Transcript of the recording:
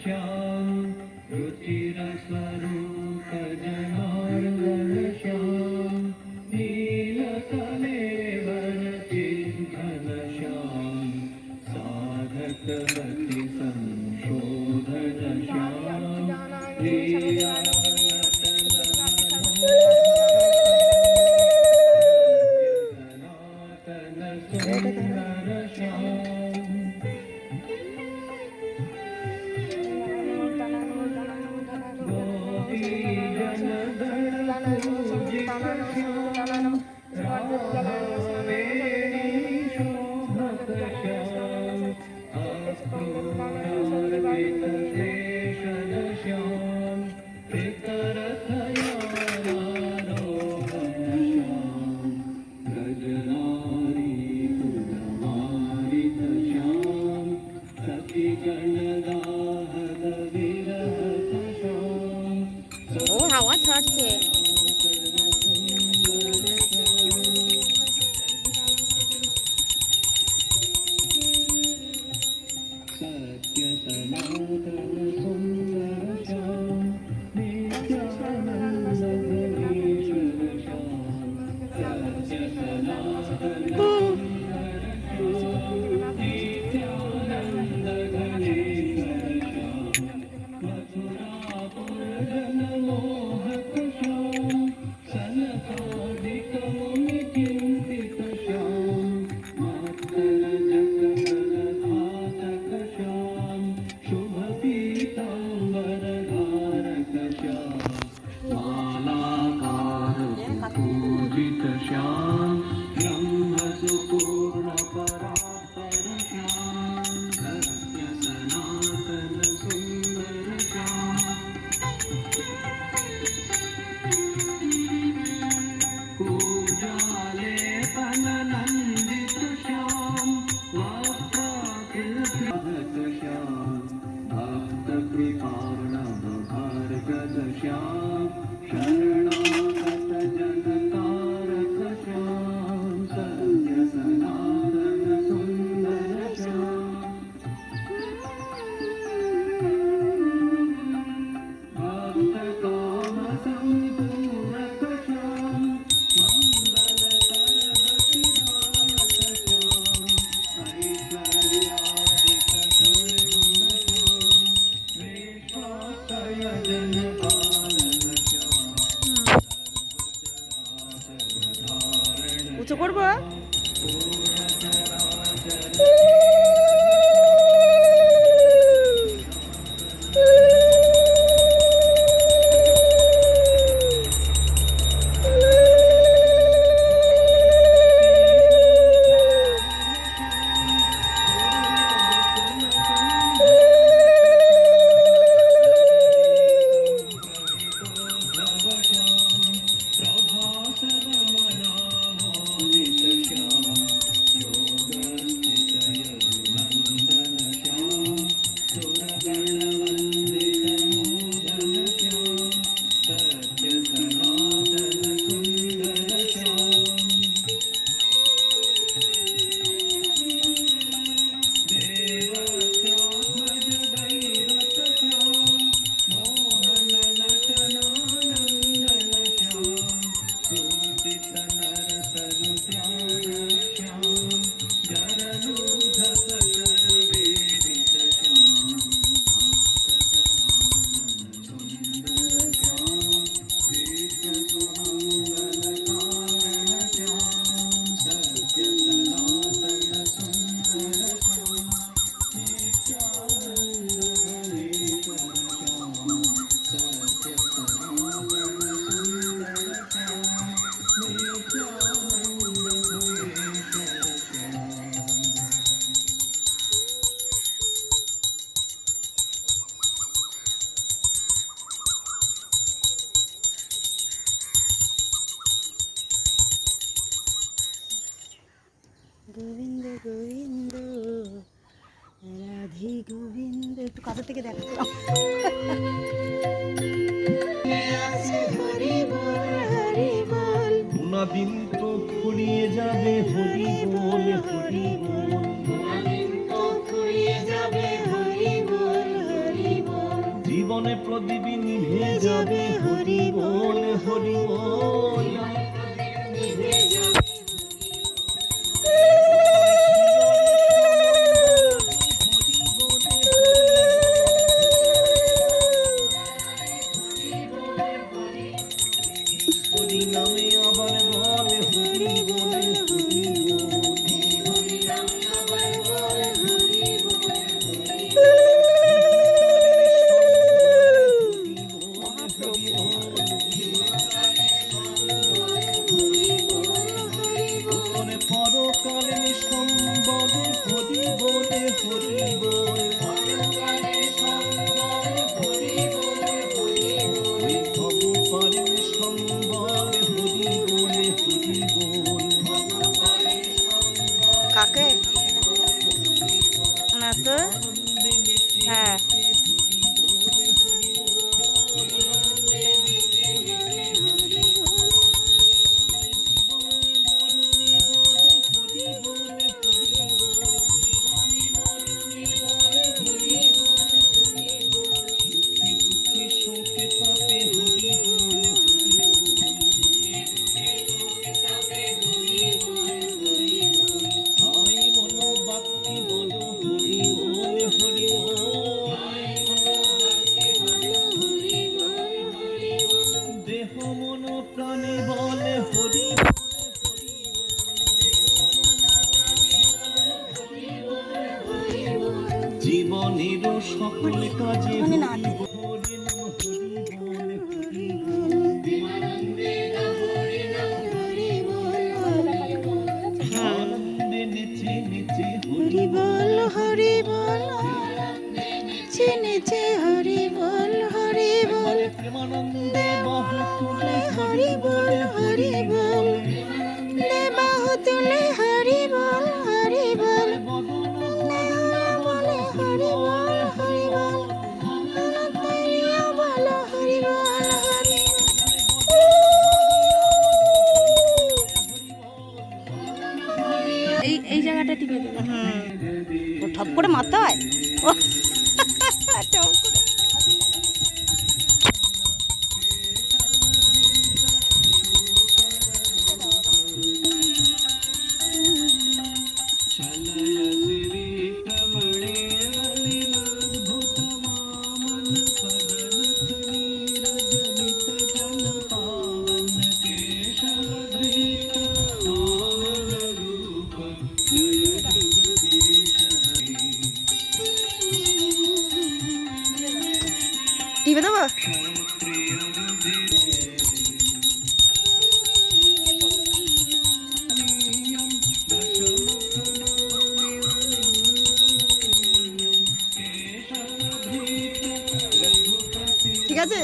श्याम रुचिर स्वरूप जनार्दन श्याम नीलकलेवर चिंतन श्याम साधक मति संशोधन श्याम लीला হাওয়া ছাড়ছে। উঁচু করবো। গোবিন্দ গোবিন্দ রাধে গোবিন্দ। একটু কাছে থেকে দেখাচ্ছি। দিন তো ফুরিয়ে যাবে হরি বল হরি বল। জীবনে প্রদীপ নিভে যাবে হরি বল হরি বল হরি নামে আবার বল হরি বলে হরি বল পরকালে সম্বলে হরি বলে হরি বল ভগবানে সম্বলে হরি বলে হরি বল কাকে না তো হ্যাঁ দেহ মন প্রাণে বলে হরি জীবনের সকল কাজে হরি হরি নাম হরি বলে হরি আনন্দে নেচে নেচে হরি বল হরি বল নেচে হরি বল হরি বল প্রেমানন্দে বাহু তুলে হরি বল হরি বল বাহু তুলে হরি বল হরি বল বলে হরি বল হরি বল বলো হরি বল হরি এই জায়গাটা টিপে দেবে ও ঠপ করে মাথায় ও ঠপ করে টিপে দেবো ঠিক আছে